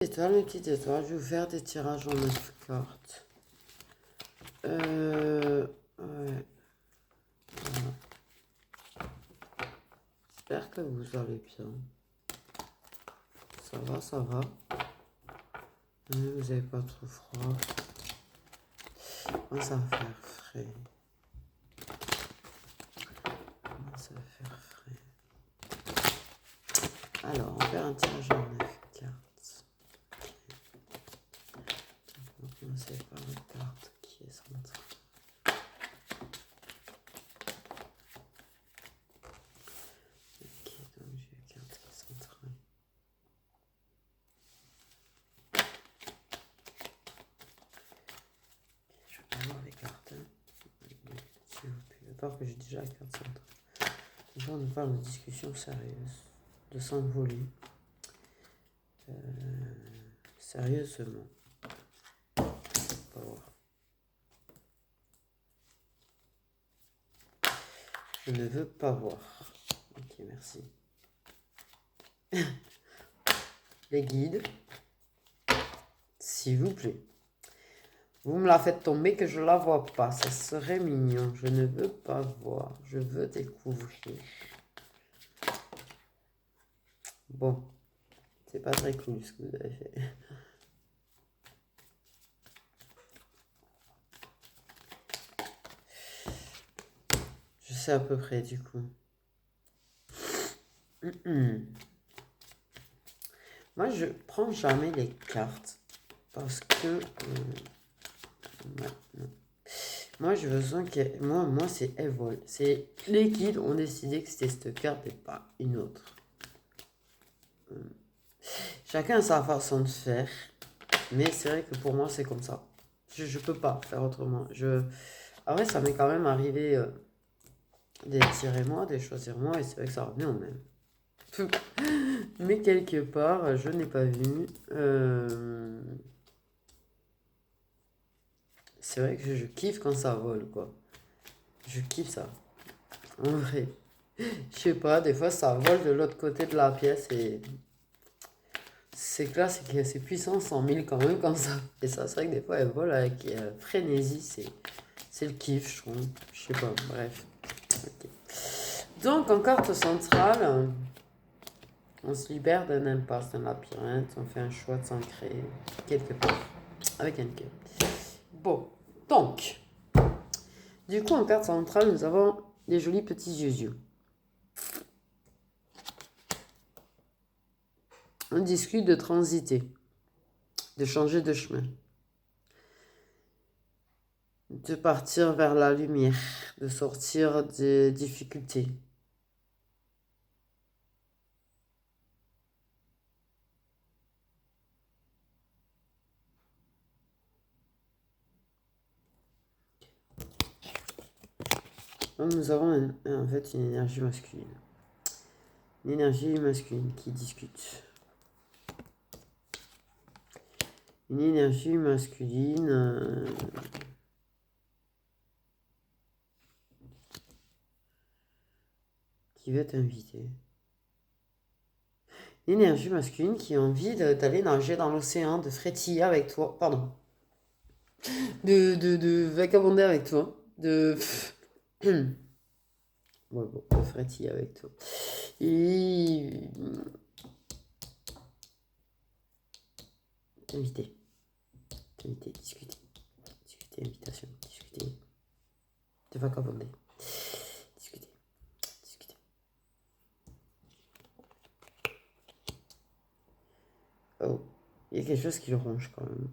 Étoile, une petite étoile. Je vais vous faire des tirages en 9 cartes. Ouais. Voilà. J'espère que vous allez bien. Ça va, ça va. Vous n'avez pas trop froid. Moi, ça va faire frais. Moi, ça va faire frais. Alors, on va faire un tirage en 9 cartes. On va commencer par la carte qui est centrale. Ok, donc j'ai la carte qui est centrale. Je vais pas voir les cartes. S'il vous plaît. À part que j'ai déjà la carte centrale. Déjà, on parle de discussion sérieuse, de s'envoler. Sérieusement. Pas voir. Je ne veux pas voir. Ok, merci. Les guides, s'il vous plaît. Vous me la faites tomber que je la vois pas. Ça serait mignon. Je ne veux pas voir. Je veux découvrir. Bon. C'est pas très cool ce que vous avez fait. Je sais à peu près du coup. Moi, je prends jamais les cartes parce que non. Moi, j'ai besoin que moi, c'est elles volent. C'est les guides ont décidé que c'était cette carte et pas une autre. Chacun a sa façon de faire, mais c'est vrai que pour moi, c'est comme ça. Je peux pas faire autrement. Après, ça m'est quand même arrivé des tirer moi, des choisir moi, et c'est vrai que ça revenait au même. Mais quelque part, je n'ai pas vu. C'est vrai que je kiffe quand ça vole, quoi. Je kiffe ça. En vrai. Je sais pas, des fois ça vole de l'autre côté de la pièce et c'est classe, c'est puissant 100 000 quand même quand ça fait ça. C'est vrai que des fois elle vole avec frénésie, c'est le kiff, je trouve. Je sais pas, bref. Okay. Donc en carte centrale, on se libère d'un impasse, d'un labyrinthe, on fait un choix de s'ancrer quelque part avec un cœur. Bon, donc, du coup en carte centrale, nous avons des jolis petits yeux. On discute de transiter, de changer de chemin, de partir vers la lumière, de sortir des difficultés. Donc nous avons en fait une énergie masculine. Une énergie masculine qui discute. Une énergie masculine qui veut t'inviter. Une énergie masculine qui a envie d'aller nager dans l'océan, de frétiller avec toi. Pardon. De vagabonder avec toi. Ouais, bon, de frétiller avec toi. Et t'inviter. Discuter, invitation, discuter, de vagabonder, discuter. Oh, il y a quelque chose qui le ronge quand même.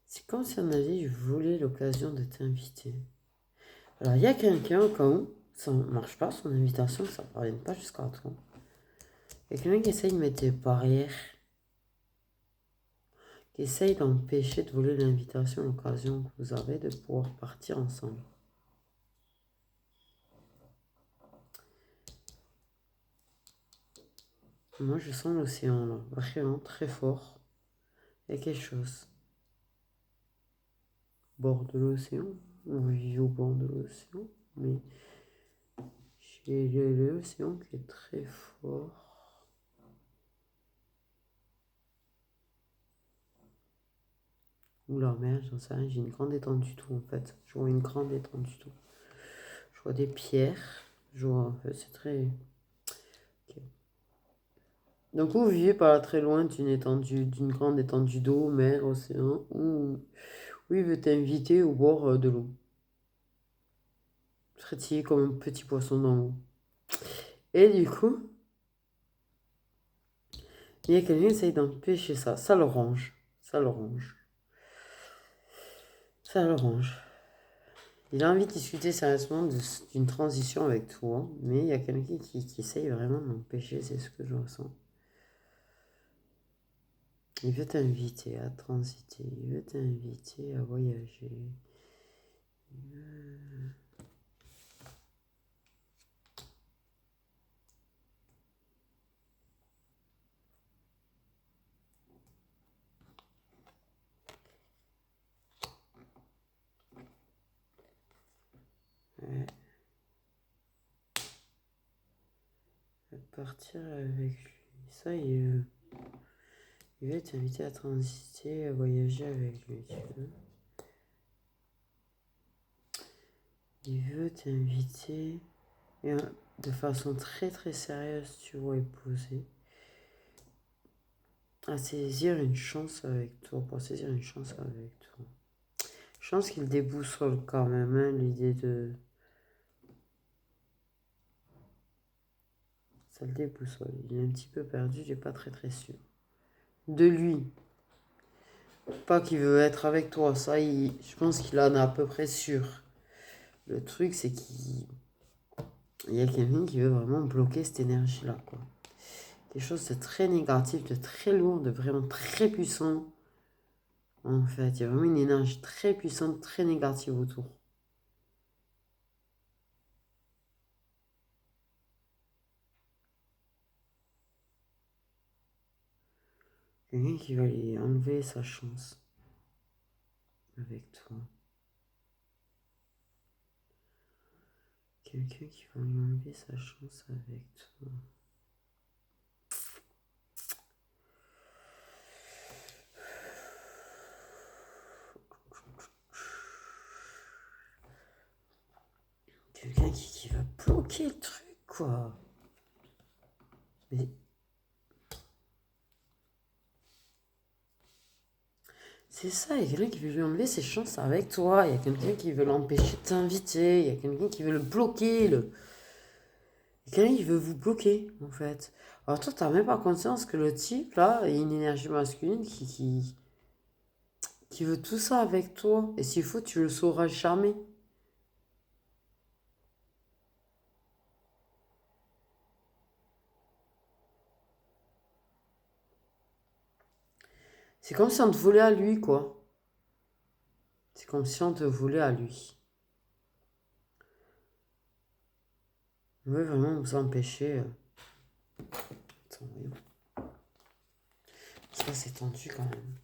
C'est comme si on avait volé l'occasion de t'inviter. Alors, il y a quelqu'un au cas où ça ne marche pas, son invitation, ça ne parvienne pas jusqu'à toi. Il y a quelqu'un qui essaye de mettre des barrières, qui essaye d'empêcher de voler l'invitation, l'occasion que vous avez de pouvoir partir ensemble. Moi, je sens l'océan là, vraiment très fort. Il y a quelque chose. Bord de l'océan. Oui, au bord de l'océan. Mais J'ai l'océan qui est très fort. Ou la mer, j'en sais rien. J'ai une grande étendue d'eau en fait. Je vois une grande étendue d'eau. Je vois des pierres. Je vois, c'est très. Ok. Donc vous vivez pas très loin d'une grande étendue d'eau, mer, océan, ou il veut t'inviter au bord de l'eau. Frétiller comme un petit poisson dans l'eau. Et du coup, il y a quelqu'un qui essaye d'empêcher ça. Ça le range. Ça le range. Ça le range. Il a envie de discuter sérieusement d'une transition avec toi, mais il y a quelqu'un qui essaye vraiment d'empêcher, c'est ce que je ressens. Il veut t'inviter à transiter, il veut t'inviter à voyager. Ouais. Partir avec lui. Ça, il veut t'inviter à transiter, à voyager avec lui, tu vois. Il veut t'inviter de façon très très sérieuse, tu vois, et posée, à saisir une chance avec toi, pour saisir une chance avec toi. Je pense qu'il déboussole quand même, hein, l'idée de... Ça le déboussole. Il est un petit peu perdu, j'ai pas très très sûr. De lui. Pas qu'il veut être avec toi, ça, je pense qu'il en est à peu près sûr. Le truc, c'est qu'il y a quelqu'un qui veut vraiment bloquer cette énergie-là, quoi. Des choses de très négatives, de très lourdes, de vraiment très puissant. En fait, il y a vraiment une énergie très puissante, très négative autour. Quelqu'un qui va lui enlever sa chance avec toi. Quelqu'un qui va lui enlever sa chance avec toi. Quelqu'un qui va bloquer le truc, quoi. Mais c'est ça, il y a quelqu'un qui veut lui enlever ses chances avec toi. Il y a quelqu'un qui veut l'empêcher de t'inviter. Il y a quelqu'un qui veut le bloquer. Il y a quelqu'un qui veut vous bloquer, en fait. Alors toi, t'as même pas conscience que le type, là, a une énergie masculine qui veut tout ça avec toi. Et s'il faut, tu le sauras jamais. C'est comme si on te voulait à lui, quoi. C'est comme si on te voulait à lui. On veut vraiment vous empêcher. Attends, voyons. Ça, c'est tendu quand même.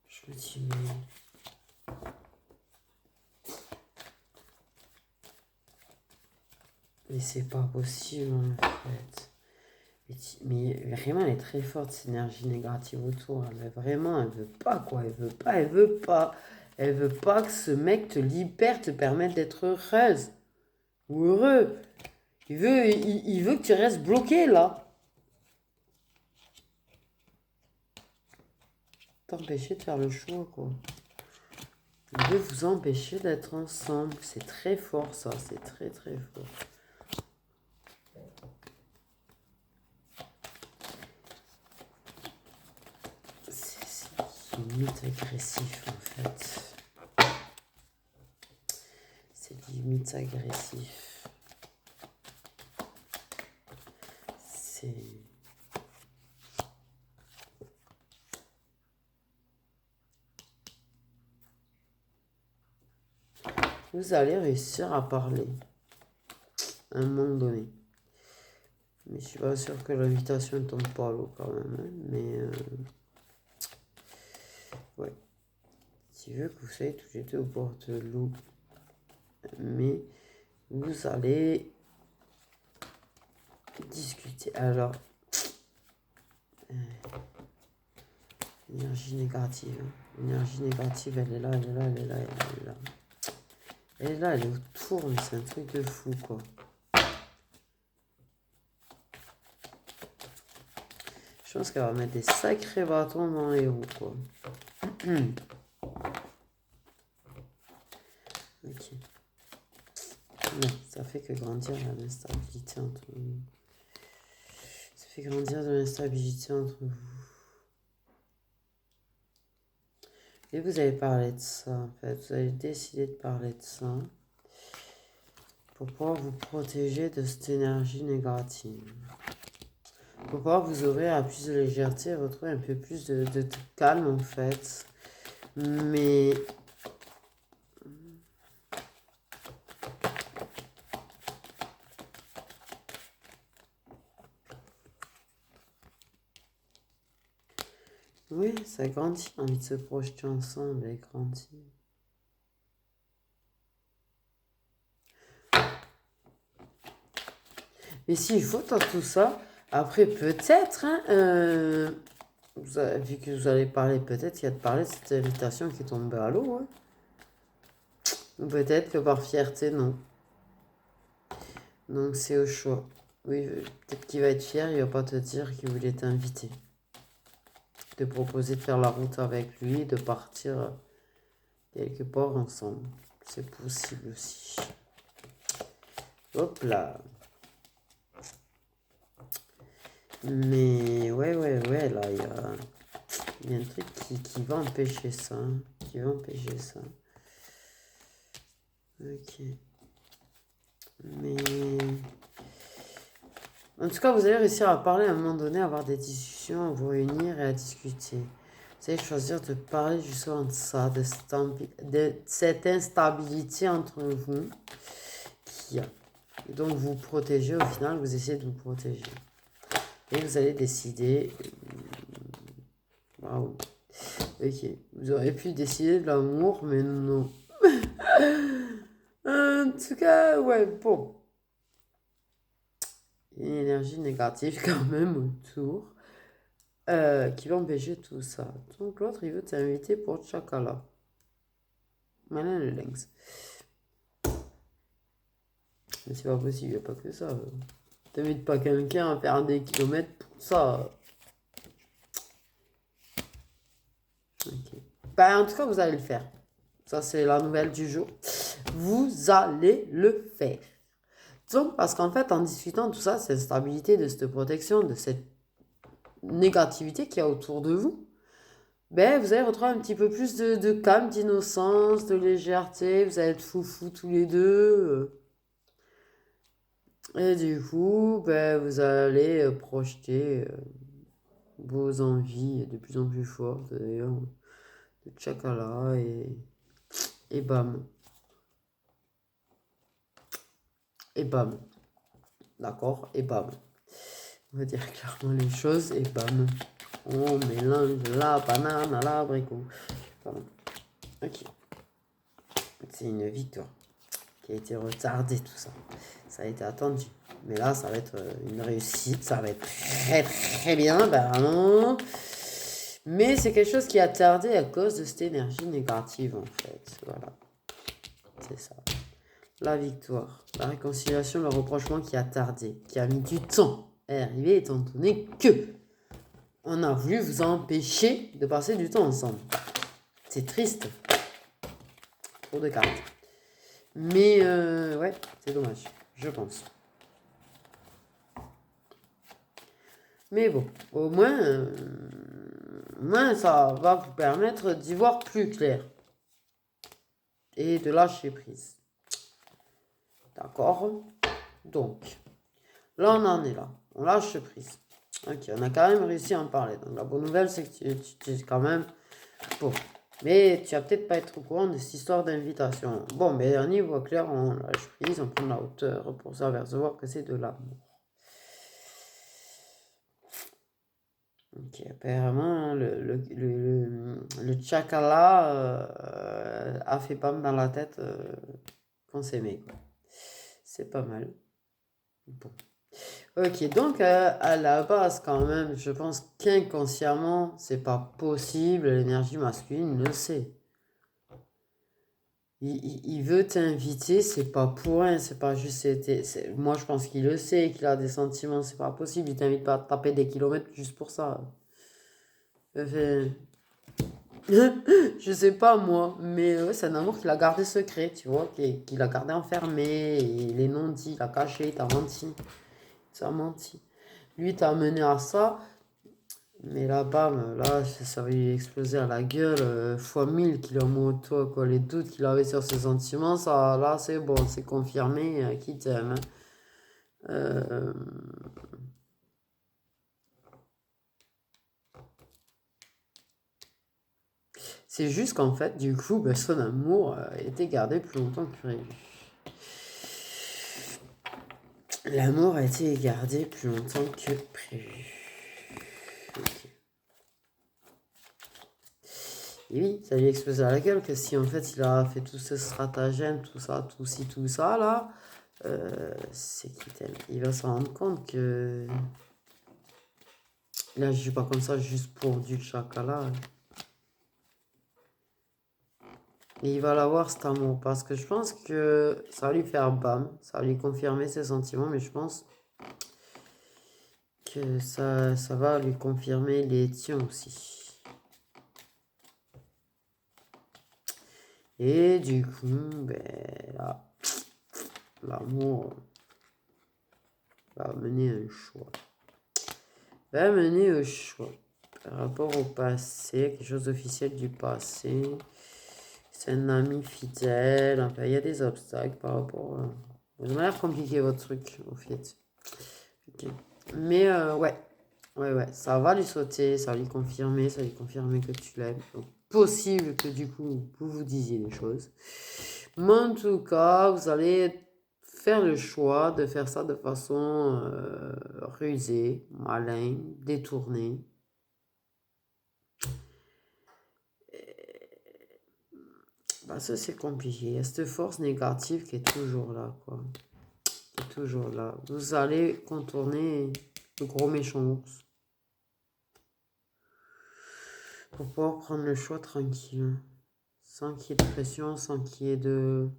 Je me dis, mais c'est pas possible en fait. Mais vraiment, elle est très forte, cette énergie négative autour. Mais vraiment, elle veut pas quoi. Elle veut pas, elle veut pas. Elle veut pas que ce mec te libère, te permette d'être heureuse ou heureux. Il veut que tu restes bloqué là. T'empêcher de faire le choix quoi. Il veut vous empêcher d'être ensemble. C'est très fort ça, c'est très très fort. C'est limite agressif en fait. C'est limite agressif. C'est... Vous allez réussir à parler à un moment donné. Mais je suis pas sûr que l'invitation ne tombe pas à l'eau quand même. Hein. Mais ouais. Si veux que vous soyez tous les deux au bord de l'eau. Mais vous allez discuter. Alors, énergie négative. L'énergie négative, elle est là, elle est là, elle est là, elle est là. Elle est là, elle est autour, mais c'est un truc de fou, quoi. Je pense qu'elle va mettre des sacrés bâtons dans les roues, quoi. Ok. Non, ça fait que grandir l'instabilité entre vous. Ça fait grandir de l'instabilité entre vous. Et vous avez parlé de ça, en fait. Vous avez décidé de parler de ça pour pouvoir vous protéger de cette énergie négative. Pour pouvoir vous ouvrir à plus de légèreté, retrouver un peu plus de calme, en fait. Mais oui, ça grandit. Envie de se projeter ensemble et grandir. Mais s'il faut dans tout ça, après peut-être, hein, vu que vous allez parler, peut-être qu'il y a de parler de cette invitation qui est tombée à l'eau. Hein. Ou peut-être que par fierté, non. Donc c'est au choix. Oui, peut-être qu'il va être fier, il va pas te dire qu'il voulait t'inviter. Te proposer de faire la route avec lui, de partir quelque part ensemble. C'est possible aussi. Hop là. Mais ouais, là, il y a un truc qui va empêcher ça. Qui va empêcher ça. Ok. Mais... En tout cas, vous allez réussir à parler à un moment donné, à avoir des discussions, à vous réunir et à discuter. Vous allez choisir de parler justement de ça, de cette instabilité entre vous qu'il y a. Et donc, vous protégez, au final, vous essayez de vous protéger. Et vous allez décider... Waouh. Ok. Vous auriez pu décider de l'amour, mais non. En tout cas, ouais, bon. Une énergie négative quand même autour qui va empêcher tout ça. Donc l'autre, il veut t'inviter pour Chakala. Malin le lynx. Mais c'est pas possible, il n'y a pas que ça. T'invites pas quelqu'un à faire des kilomètres pour ça. Ok. Bah, en tout cas, vous allez le faire. Ça, c'est la nouvelle du jour. Vous allez le faire. Donc, parce qu'en fait, en discutant de tout ça, cette stabilité, de cette protection, de cette négativité qu'il y a autour de vous, ben, vous allez retrouver un petit peu plus de calme, d'innocence, de légèreté. Vous allez être foufou tous les deux. Et du coup, ben, vous allez projeter vos envies de plus en plus fortes, d'ailleurs, de Chakala et bam. Et bam. D'accord? Et bam. On va dire clairement les choses et bam. On mélange la banane à l'abricot. Pardon. Ok. C'est une victoire qui a été retardée, tout ça. Ça a été attendu. Mais là, ça va être une réussite. Ça va être très très bien. Ben non. Mais c'est quelque chose qui a tardé à cause de cette énergie négative, en fait. Voilà. C'est ça. La victoire. La réconciliation, le rapprochement qui a tardé, qui a mis du temps à arriver, étant donné que on a voulu vous empêcher de passer du temps ensemble. C'est triste. Trop de cartes. Mais ouais, c'est dommage, je pense. Mais bon, au moins ça va vous permettre d'y voir plus clair. Et de lâcher prise. D'accord? Donc, là on en est là. On lâche prise. Ok, on a quand même réussi à en parler. Donc la bonne nouvelle, c'est que tu es quand même... Bon, mais tu vas peut-être pas être au courant de cette histoire d'invitation. Bon, mais on y voit clair, on lâche prise, on prend la hauteur pour s'apercevoir que c'est de l'amour. Ok, apparemment, le Chakala a fait bam dans la tête qu'on s'aimait. C'est pas mal. Bon. Ok, donc à la base, quand même, je pense qu'inconsciemment, c'est pas possible, l'énergie masculine le sait. Il veut t'inviter, c'est pas pour rien, c'est pas juste. Moi, je pense qu'il le sait, qu'il a des sentiments, c'est pas possible. Il t'invite pas à taper des kilomètres juste pour ça. Enfin, je sais pas moi, mais ouais, c'est un amour qu'il a gardé secret, tu vois, qu'il a gardé enfermé, et les non-dits, il a caché, il t'a menti. Il t'a menti. Lui, t'a amené à ça, mais là, bam, là, ça va lui exploser à la gueule, fois 1000 qu'il a moins de toi, quoi. Les doutes qu'il avait sur ses sentiments, ça, là, c'est bon, c'est confirmé, qu'il t'aime, hein. Euh, c'est juste qu'en fait, du coup, ben, son amour a été gardé plus longtemps que prévu. L'amour a été gardé plus longtemps que prévu. Ok. Et oui, ça lui a explosé à la gueule que si en fait il a fait tout ce stratagème, tout ça, tout ci, tout ça là, c'est qu'il t'aime. Il va se rendre compte que il agit pas comme ça juste pour du chakala. Et il va l'avoir cet amour parce que je pense que ça va lui faire bam, ça va lui confirmer ses sentiments, mais je pense que ça va lui confirmer les tiens aussi. Et du coup, ben là, l'amour va mener un choix. Va mener un choix. Par rapport au passé, quelque chose d'officiel du passé. C'est un ami fidèle. Enfin, il y a des obstacles par rapport à... Vous avez l'air compliqué votre truc, au fait. Ok. Mais ouais. Ouais, ça va lui sauter, ça va lui confirmer, que tu l'aimes. Donc, possible que du coup, vous vous disiez des choses. Mais en tout cas, vous allez faire le choix de faire ça de façon rusée, malin, détournée. Parce que c'est compliqué. Il y a cette force négative qui est toujours là, quoi. Qui est toujours là. Vous allez contourner le gros méchant ours pour pouvoir prendre le choix tranquille. Sans qu'il y ait de pression, sans qu'il y ait de...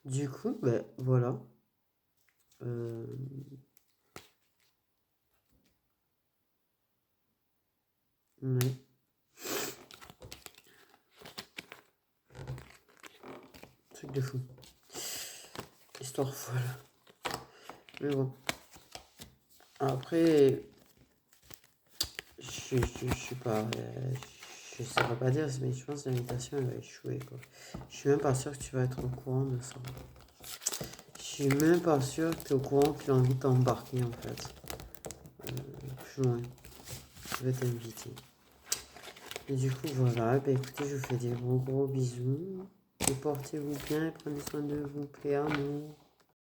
Du coup, ben voilà. Euh, ouais. Truc de fou. Histoire folle. Mais bon. Après, je sais pas. Je saurais pas dire, mais je pense que l'invitation elle va échouer, quoi. Je suis même pas sûr que tu vas être au courant de ça. Je suis même pas sûr que tu es au courant qu'il a envie de t'embarquer en fait. Plus loin. Je vais t'inviter. Et du coup, voilà. Ben, écoutez, je vous fais des gros bisous. Et portez-vous bien, prenez soin de vous, paix, amour.